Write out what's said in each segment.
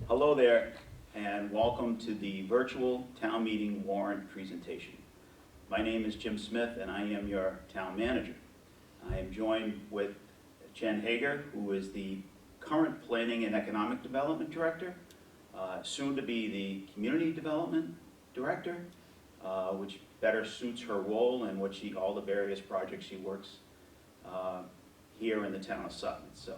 Hello there, and welcome to the virtual town meeting warrant presentation. My name is Jim Smith, and I am your town manager. I am joined with Jen Hager, who is the current Planning and Economic Development Director, soon to be the Community Development Director, which better suits her role and all the various projects she works here in the town of Sutton. So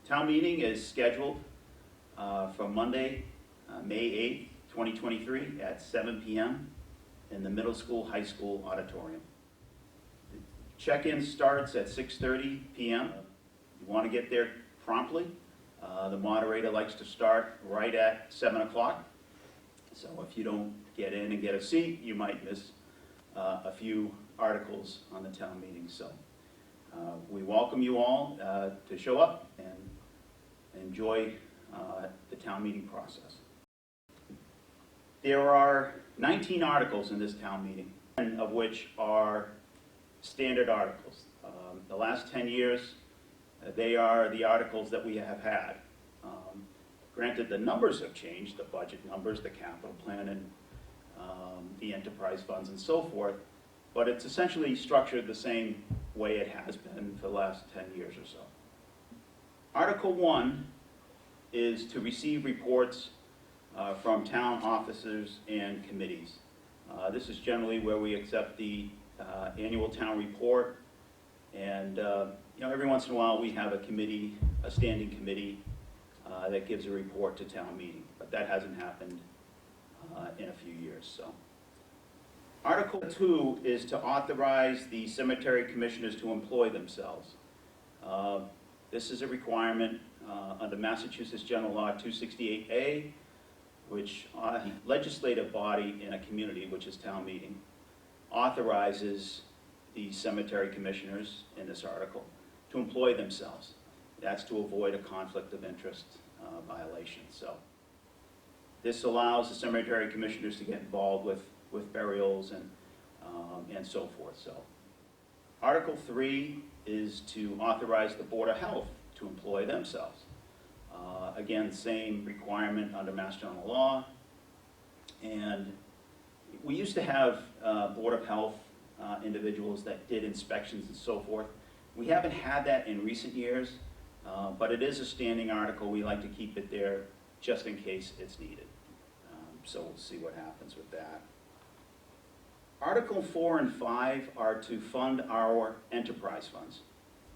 town meeting is scheduled for Monday, May 8th, 2023 at 7 p.m. in the middle school, high school auditorium. The check-in starts at 6:30 p.m. You want to get there promptly. The moderator likes to start right at 7 o'clock. So if you don't get in and get a seat, you might miss a few articles on the town meeting. So we welcome you all to show up and enjoy the town meeting process. There are 19 articles in this town meeting, 10 of which are standard articles. The last 10 years, they are the articles that we have had. Granted, the numbers have changed, the budget numbers, the capital plan, and the enterprise funds and so forth, but it's essentially structured the same way it has been for the last 10 years or so. Article 1 is to receive reports from town officers and committees. This is generally where we accept the annual town report, and every once in a while we have a standing committee that gives a report to town meeting, but that hasn't happened in a few years. So, Article 2 is to authorize the cemetery commissioners to employ themselves. This is a requirement under Massachusetts General Law 268A, which the legislative body in a community, which is town meeting, authorizes the cemetery commissioners in this article to employ themselves. That's to avoid a conflict of interest violation. So this allows the cemetery commissioners to get involved with burials and so forth. So Article 3 is to authorize the Board of Health to employ themselves. Again, same requirement under Mass General Law. And we used to have Board of Health individuals that did inspections and so forth. We haven't had that in recent years, but it is a standing article. We like to keep it there just in case it's needed. So we'll see what happens with that. Article 4 and 5 are to fund our enterprise funds.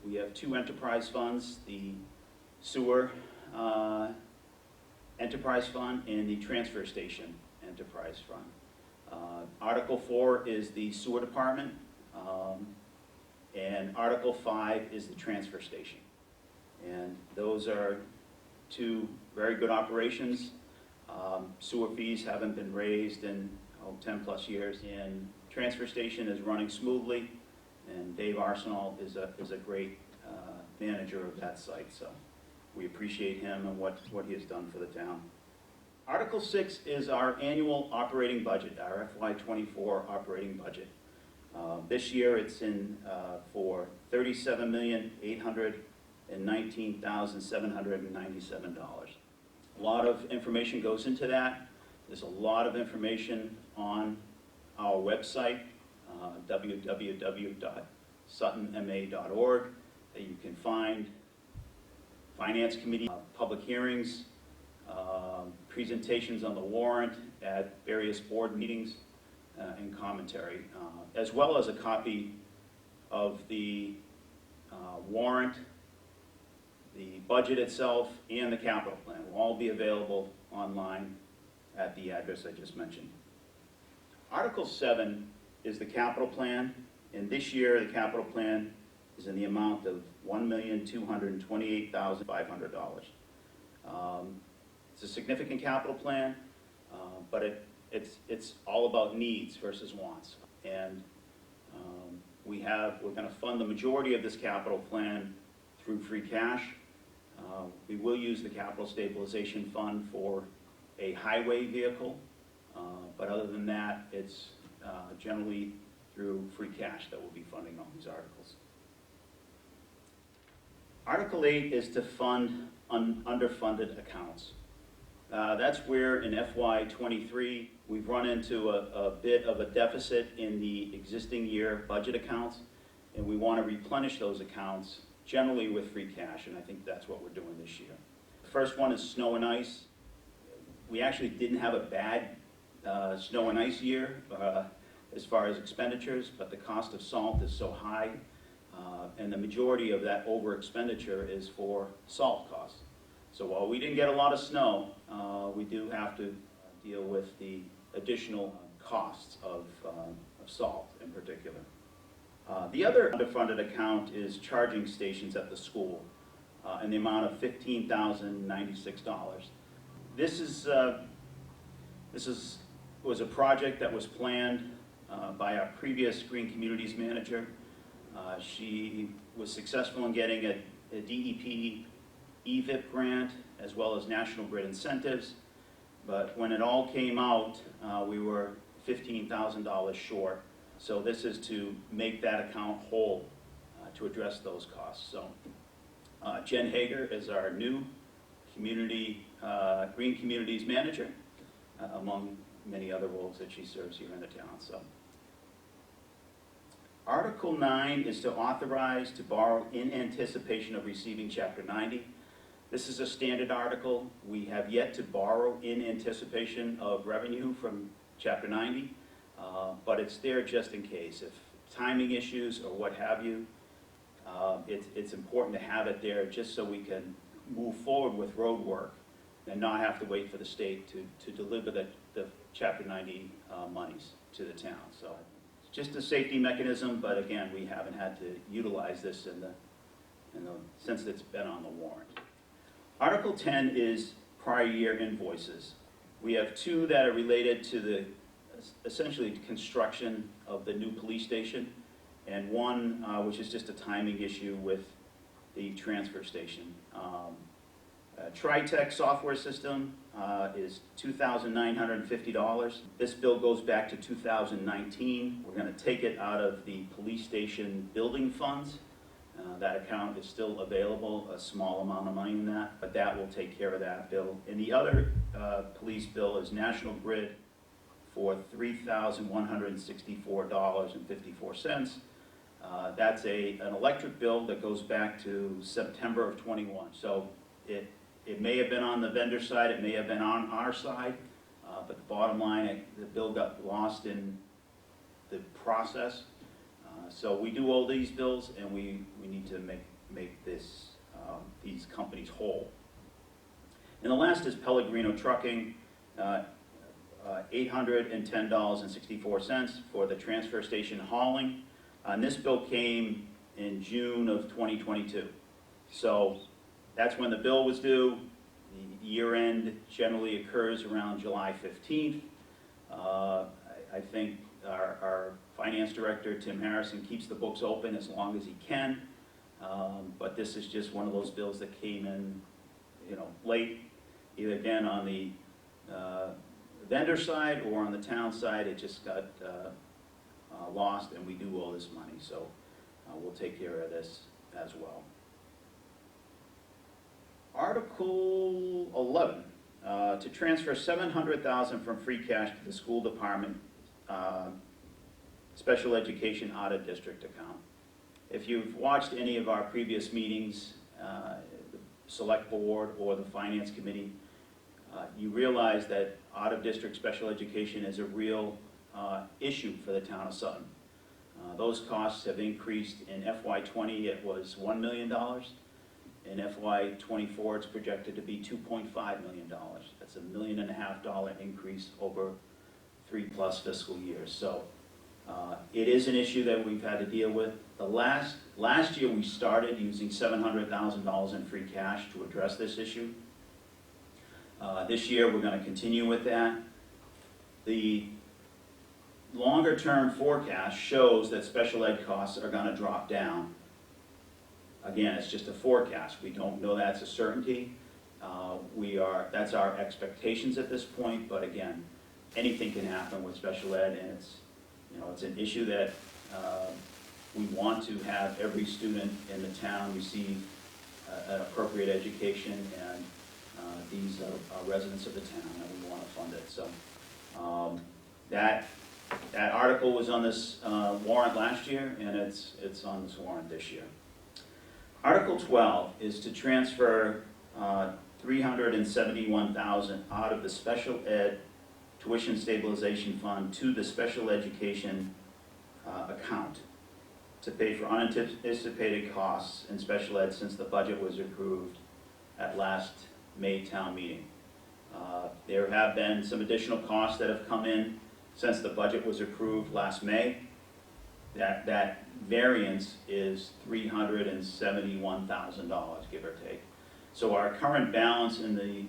We have two enterprise funds, the sewer enterprise fund and the transfer station enterprise fund. Article 4 is the sewer department, and Article 5 is the transfer station. And those are two very good operations. Sewer fees haven't been raised in 10 plus years, and transfer station is running smoothly, and Dave Arsenal is a great manager of that site, so we appreciate him and what he has done for the town. Article 6 is our annual operating budget, our FY24 operating budget. This year it's in for $37,819,797. A lot of information goes into that. There's a lot of information on our website, www.suttonma.org, that you can find Finance Committee, public hearings, presentations on the warrant at various board meetings, and commentary, as well as a copy of the warrant, the budget itself, and the capital plan will all be available online at the address I just mentioned. Article 7 is the capital plan, and this year the capital plan is in the amount of $1,228,500. It's a significant capital plan, but it's all about needs versus wants. And we're going to fund the majority of this capital plan through free cash. We will use the capital stabilization fund for a highway vehicle, but other than that, it's generally through free cash that we'll be funding all these articles. Article 8 is to fund underfunded accounts. That's where in FY23 we've run into a bit of a deficit in the existing year budget accounts, and we want to replenish those accounts generally with free cash, and I think that's what we're doing this year. The first one is snow and ice. We actually didn't have a bad snow and ice year as far as expenditures, but the cost of salt is so high, and the majority of that over expenditure is for salt costs. So while we didn't get a lot of snow, we do have to deal with the additional costs of salt in particular. The other underfunded account is charging stations at the school in the amount of $15,096. This was a project that was planned by our previous Green Communities manager. She was successful in getting a DEP EVIP grant as well as National Grid incentives, but when it all came out, we were $15,000 short. So this is to make that account whole to address those costs. So Jen Hager is our new Green Communities manager, among many other roles that she serves here in the town. So Article 9 is to authorize to borrow in anticipation of receiving Chapter 90. This is a standard article. We have yet to borrow in anticipation of revenue from Chapter 90, but it's there just in case. If timing issues or what have you, it's important to have it there just so we can move forward with road work and not have to wait for the state to deliver the Chapter 90 monies to the town. So it's just a safety mechanism, but again, we haven't had to utilize this since it's been on the warrant. Article 10 is prior year invoices. We have two that are related to the essentially construction of the new police station, and one which is just a timing issue with the transfer station. TriTech software system is $2,950. This bill goes back to 2019. We're going to take it out of the police station building funds. That account is still available, a small amount of money in that, but that will take care of that bill. And the other police bill is National Grid for $3,164.54. That's an electric bill that goes back to September of 21. So it may have been on the vendor side, it may have been on our side, but the bottom line, the bill got lost in the process. So we do owe these bills, and we need to make these companies whole. And the last is Pellegrino Trucking, $810.64 for the transfer station hauling. And this bill came in June of 2022. So that's when the bill was due. The year end generally occurs around July 15th. I think our finance director, Tim Harrison, keeps the books open as long as he can. But this is just one of those bills that came in, late, either again on the vendor side or on the town side. It just got lost, and we do owe this money. So we'll take care of this as well. Article 11, to transfer $700,000 from free cash to the school department special education audit district account. If you've watched any of our previous meetings, the select board or the finance committee, you realize that audit district special education is a real issue for the town of Sutton. Those costs have increased. In FY20 it was $1 million. In FY24 it's projected to be $2.5 million. That's $1.5 million increase over 3+ fiscal years. So it is an issue that we've had to deal with. Last year we started using $700,000 in free cash to address this issue. This year we're going to continue with that. The longer term forecast shows that special ed costs are going to drop down. Again, it's just a forecast. We don't know that's a certainty. That's our expectations at this point, but again, anything can happen with special ed, and it's an issue that we want to have every student in the town receive an appropriate education, and these are residents of the town, and we want to fund it. So that article was on this warrant last year, and it's on this warrant this year. Article 12 is to transfer $371,000 out of the special ed tuition stabilization fund to the special education account to pay for unanticipated costs in special ed since the budget was approved at last May town meeting. There have been some additional costs that have come in since the budget was approved last May. That variance is $371,000, give or take. So our current balance in the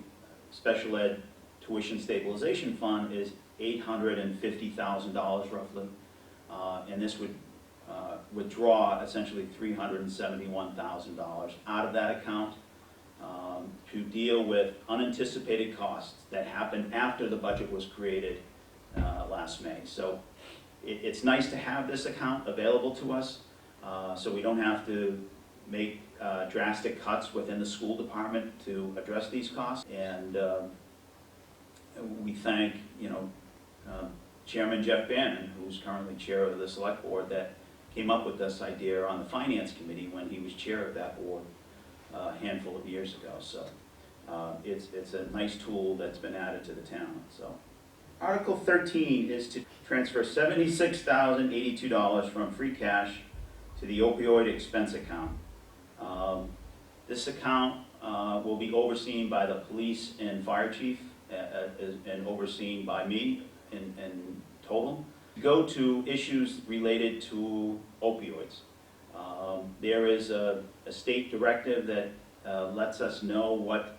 special ed tuition stabilization fund is $850,000 roughly, and this would withdraw essentially $371,000 out of that account to deal with unanticipated costs that happened after the budget was created last May. So it's nice to have this account available to us, so we don't have to make drastic cuts within the school department to address these costs. And we thank, Chairman Jeff Bannon, who's currently chair of the select board, that came up with this idea on the finance committee when he was chair of that board a handful of years ago. So it's a nice tool that's been added to the town. So Article 13 is to transfer $76,082 from free cash to the opioid expense account. This account will be overseen by the police and fire chief and overseen by me in total. Go to issues related to opioids. There is a state directive that lets us know what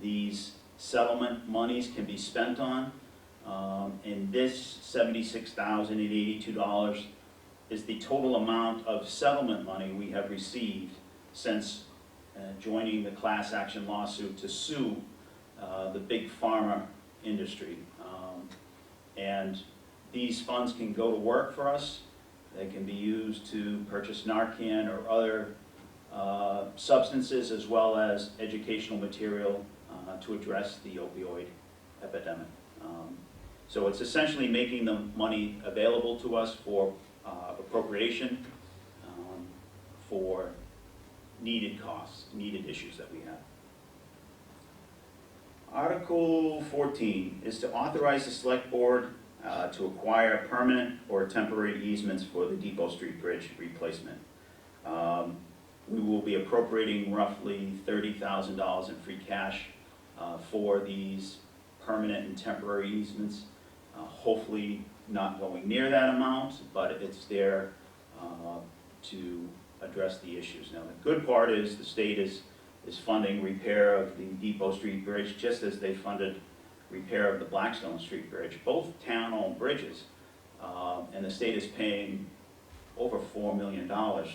these settlement monies can be spent on. And this $76,082 is the total amount of settlement money we have received since joining the class action lawsuit to sue the big pharma industry. And these funds can go to work for us. They can be used to purchase Narcan or other substances, as well as educational material to address the opioid epidemic. So it's essentially making the money available to us for appropriation for needed costs, needed issues that we have. Article 14 is to authorize the select board to acquire permanent or temporary easements for the Depot Street Bridge replacement. We will be appropriating roughly $30,000 in free cash for these permanent and temporary easements. Hopefully not going near that amount, but it's there to address the issues. Now, the good part is the state is funding repair of the Depot Street Bridge, just as they funded repair of the Blackstone Street Bridge, both town-owned bridges, and the state is paying over $4 million. $4.3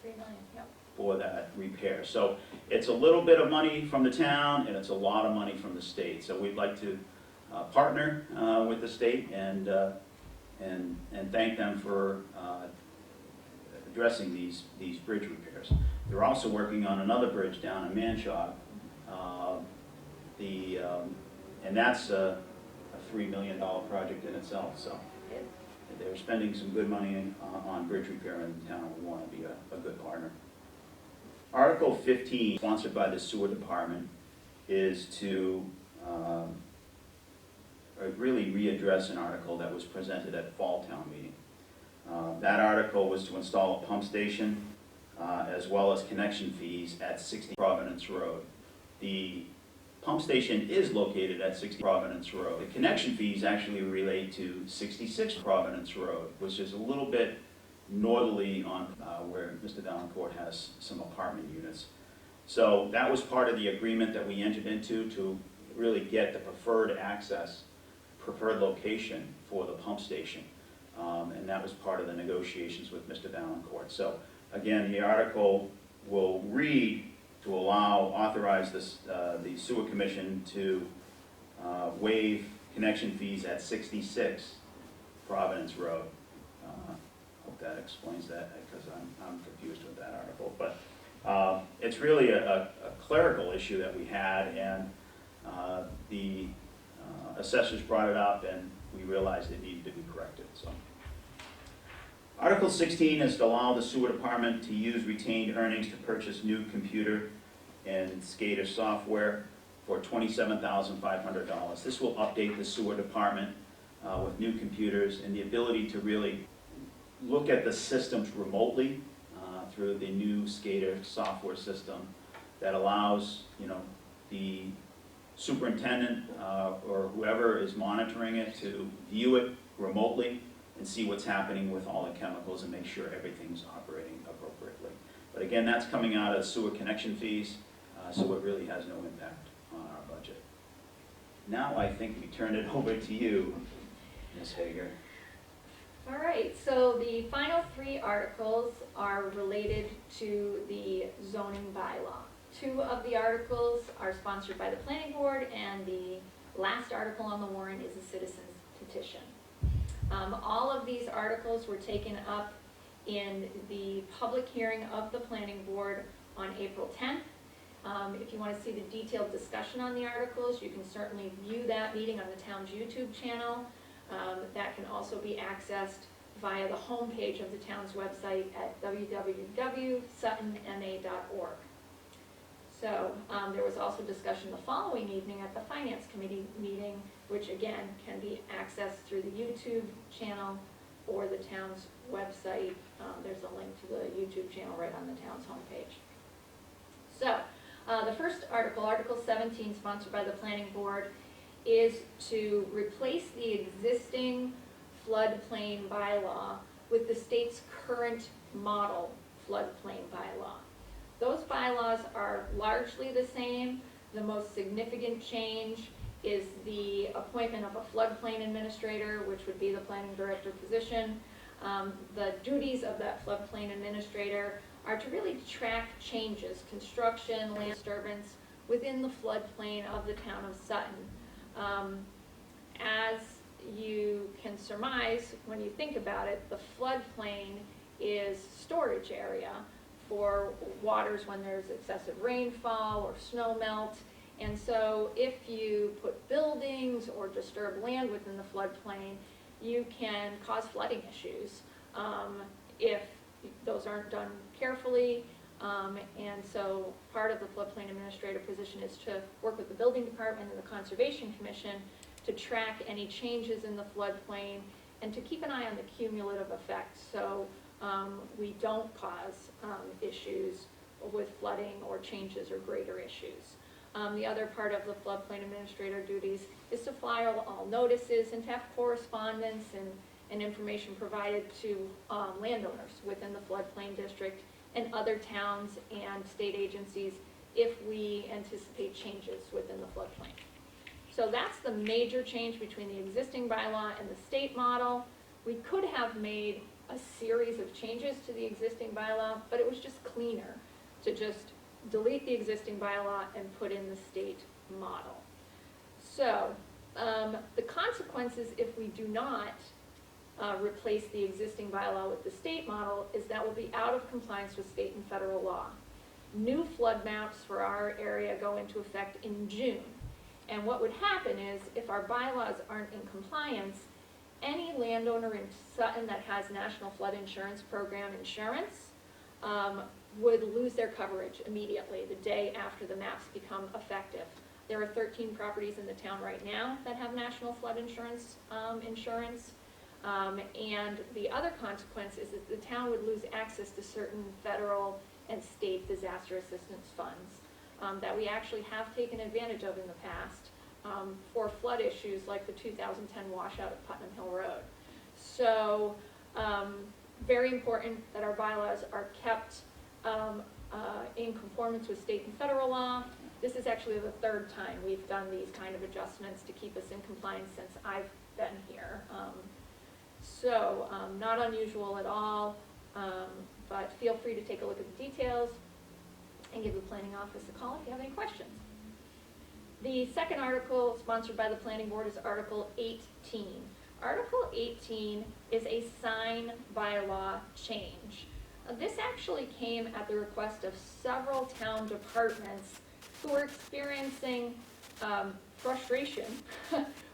million, yep. For that repair. So it's a little bit of money from the town, and it's a lot of money from the state. So we'd like to partner with the state and thank them for addressing these bridge repairs. They're also working on another bridge down in Manchog, and that's a $3 million project in itself. So they're spending some good money on bridge repair in town. We want to be a good partner. Article 15, sponsored by the sewer department, is to really readdress an article that was presented at fall town meeting. That article was to install a pump station as well as connection fees at 60 Providence Road. The pump station is located at 60 Providence Road. The connection fees actually relate to 66 Providence Road, which is a little bit northerly on where Mr. Valancourt has some apartment units. So that was part of the agreement that we entered into to really get the preferred access, preferred location for the pump station. And that was part of the negotiations with Mr. Valancourt. So again, the article will read to authorize this, the sewer commission to waive connection fees at 66 Providence Road. Hope that explains that, because I'm confused with that article. But It's really a clerical issue that we had, and the assessors brought it up, and we realized it needed to be corrected. So, Article 16 is to allow the sewer department to use retained earnings to purchase new computer and SCADA software for $27,500. This will update the sewer department with new computers and the ability to really look at the systems remotely through the new SCADA software system that allows, the superintendent or whoever is monitoring it to view it remotely and see what's happening with all the chemicals and make sure everything's operating appropriately. But again, that's coming out of sewer connection fees, so it really has no impact on our budget. Now I think we turn it over to you, Ms. Hager. All right, so the final three articles are related to the zoning bylaw. Two of the articles are sponsored by the planning board, and the last article on the warrant is a citizen's petition. All of these articles were taken up in the public hearing of the planning board on April 10th. If you want to see the detailed discussion on the articles, you can certainly view that meeting on the town's YouTube channel. That can also be accessed via the homepage of the town's website at www.suttonma.org. So there was also discussion the following evening at the Finance Committee meeting, which again can be accessed through the YouTube channel or the town's website. There's a link to the YouTube channel right on the town's homepage. So the first article, Article 17, sponsored by the Planning Board, is to replace the existing floodplain bylaw with the state's current model floodplain bylaw. Those bylaws are largely the same. The most significant change is the appointment of a floodplain administrator, which would be the planning director position. The duties of that floodplain administrator are to really track changes, construction, land disturbance within the floodplain of the town of Sutton. As you can surmise when you think about it, the floodplain is storage area for waters when there's excessive rainfall or snow melt. And so if you put buildings or disturb land within the floodplain, you can cause flooding issues if those aren't done carefully. And so part of the floodplain administrator position is to work with the building department and the Conservation Commission to track any changes in the floodplain and to keep an eye on the cumulative effects so we don't cause issues with flooding or changes or greater issues. The other part of the floodplain administrator duties is to file all notices and to have correspondence and information provided to landowners within the floodplain district and other towns and state agencies if we anticipate changes within the floodplain. So that's the major change between the existing bylaw and the state model. We could have made a series of changes to the existing bylaw, but it was just cleaner to just delete the existing bylaw and put in the state model. So the consequences if we do not replace the existing bylaw with the state model is that we'll be out of compliance with state and federal law. New flood maps for our area go into effect in June. And what would happen is if our bylaws aren't in compliance, any landowner in Sutton that has National Flood Insurance Program insurance would lose their coverage immediately the day after the maps become effective. There are 13 properties in the town right now that have National Flood Insurance and the other consequence is that the town would lose access to certain federal and state disaster assistance funds that we actually have taken advantage of in the past for flood issues like the 2010 washout at Putnam Hill Road. So very important that our bylaws are kept in conformance with state and federal law. This is actually the third time we've done these kind of adjustments to keep us in compliance since I've been here. So not unusual at all, but feel free to take a look at the details and give the planning office a call if you have any questions. The second article sponsored by the planning board is Article 18. Article 18 is a sign bylaw change. This actually came at the request of several town departments who were experiencing frustration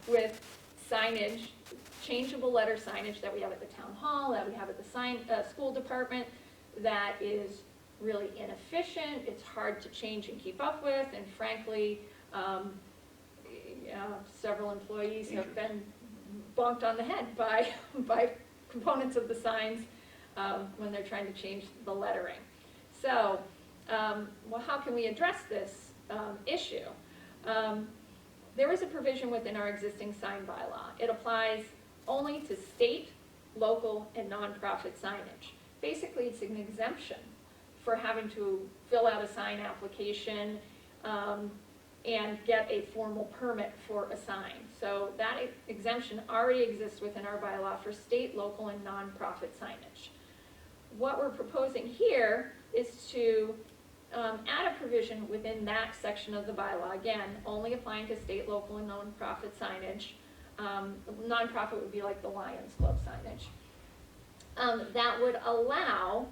with signage, changeable letter signage that we have at the town hall, that we have at the school department, that is really inefficient, it's hard to change and keep up with, and frankly, several employees have been bonked on the head by components of the signs when they're trying to change the lettering. So, well, how can we address this issue? There is a provision within our existing sign bylaw. It applies only to state, local, and nonprofit signage. Basically, it's an exemption for having to fill out a sign application and get a formal permit for a sign. So that exemption already exists within our bylaw for state, local, and nonprofit signage. What we're proposing here is to add a provision within that section of the bylaw, again, only applying to state, local, and nonprofit signage. Nonprofit would be like the Lions Club signage. That would allow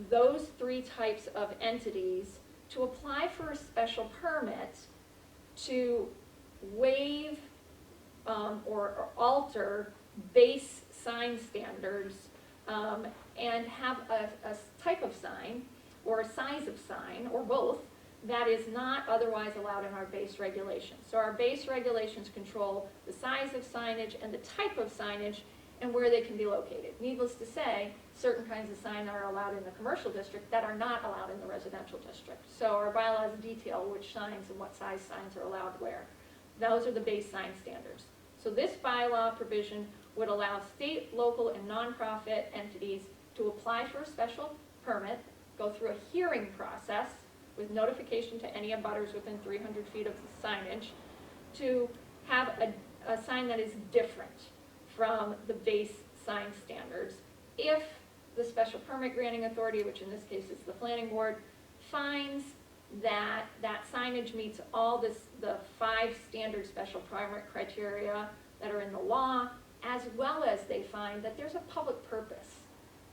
those three types of entities to apply for a special permit to waive or alter base sign standards and have a type of sign or a size of sign, or both, that is not otherwise allowed in our base regulations. So our base regulations control the size of signage and the type of signage and where they can be located. Needless to say, certain kinds of signs are allowed in the commercial district that are not allowed in the residential district. So our bylaws detail which signs and what size signs are allowed where. Those are the base sign standards. So this bylaw provision would allow state, local, and nonprofit entities to apply for a special permit, go through a hearing process with notification to any abutters within 300 feet of the signage to have a sign that is different from the base sign standards if the special permit granting authority, which in this case is the planning board, finds that that signage meets all the 5 standard special permit criteria that are in the law, as well as they find that there's a public purpose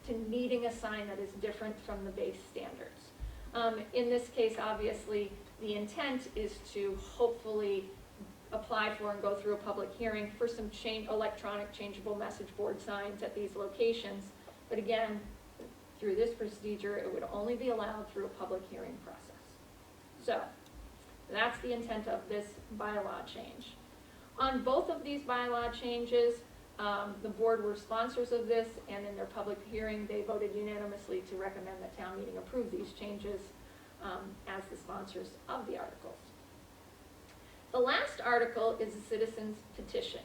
to needing a sign that is different from the base standards. In this case, obviously, the intent is to hopefully apply for and go through a public hearing for some electronic changeable message board signs at these locations. But again, through this procedure, it would only be allowed through a public hearing process. So that's the intent of this bylaw change. On both of these bylaw changes, the board were sponsors of this, and in their public hearing, they voted unanimously to recommend that town meeting approve these changes as the sponsors of the articles. The last article is a citizen's petition.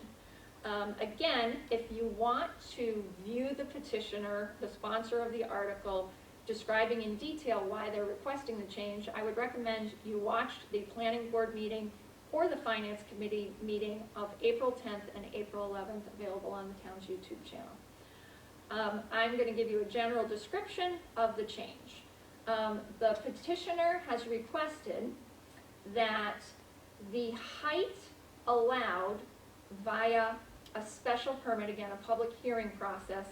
Again, if you want to view the petitioner, the sponsor of the article, describing in detail why they're requesting the change, I would recommend you watch the planning board meeting or the finance committee meeting of April 10th and April 11th, available on the town's YouTube channel. I'm going to give you a general description of the change. The petitioner has requested that the height allowed via a special permit, again, a public hearing process,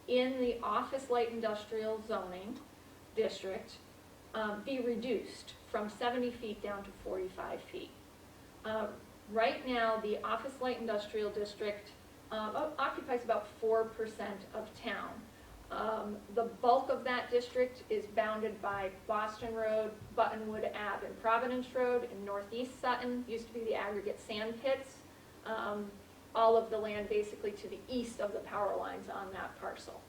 in the office light industrial zoning district be reduced from 70 feet down to 45 feet. Right now, the office light industrial district occupies about 4% of town. The bulk of that district is bounded by Boston Road, Buttonwood Ave, and Providence Road in northeast Sutton. Used to be the aggregate sand pits. All of the land basically to the east of the power lines on that parcel.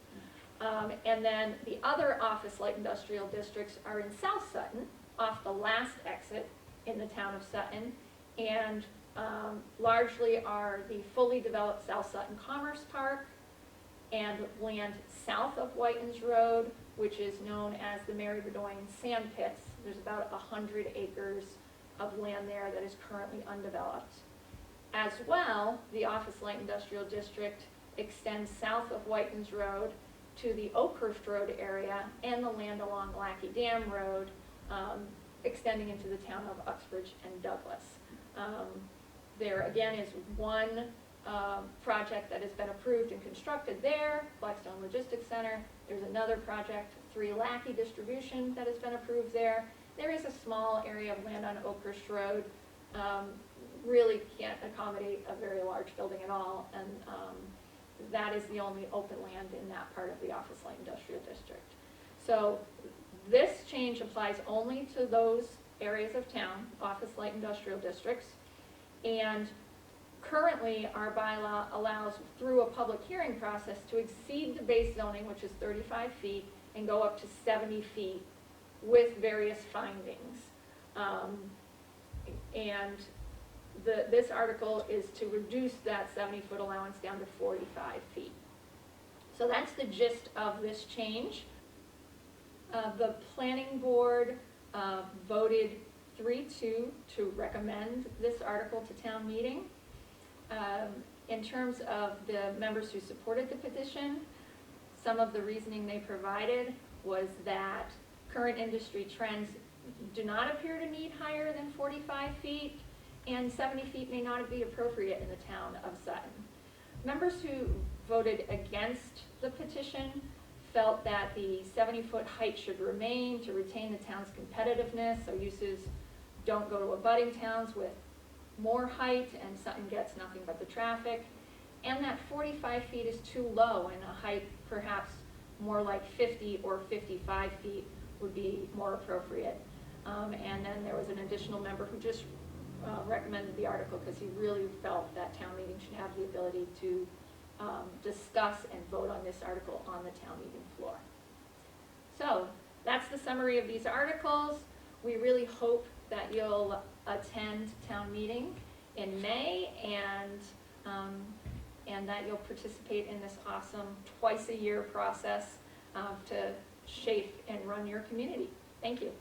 And then the other office light industrial districts are in South Sutton, off the last exit in the town of Sutton, and largely are the fully developed South Sutton Commerce Park and land south of Whitens Road, which is known as the Mary Bedoyan Sand Pits. There's about 100 acres of land there that is currently undeveloped. As well, the office light industrial district extends south of Whitens Road to the Oakhurst Road area and the land along Lackey Dam Road, extending into the town of Uxbridge and Douglas. There again is one project that has been approved and constructed there, Blackstone Logistics Center, There's another project, 3 Lackey distribution, that has been approved there. There is a small area of land on Oakhurst Road, really can't accommodate a very large building at all, and that is the only open land in that part of the Office Light Industrial District. So this change applies only to those areas of town, Office Light Industrial Districts, and currently our bylaw allows, through a public hearing process, to exceed the base zoning, which is 35 feet, and go up to 70 feet with various findings. This article is to reduce that 70-foot allowance down to 45 feet. So that's the gist of this change. The planning board voted 3-2 to recommend this article to town meeting. In terms of the members who supported the petition, some of the reasoning they provided was that current industry trends do not appear to need higher than 45 feet, and 70 feet may not be appropriate in the town of Sutton. Members who voted against the petition felt that the 70-foot height should remain to retain the town's competitiveness, so uses don't go to abutting towns with more height, and Sutton gets nothing but the traffic, and that 45 feet is too low, and a height perhaps more like 50 or 55 feet would be more appropriate. And then there was an additional member who just recommended the article because he really felt that town meeting should have the ability to discuss and vote on this article on the town meeting floor. So that's the summary of these articles. We really hope that you'll attend town meeting in May, and that you'll participate in this awesome twice-a-year process to shape and run your community. Thank you.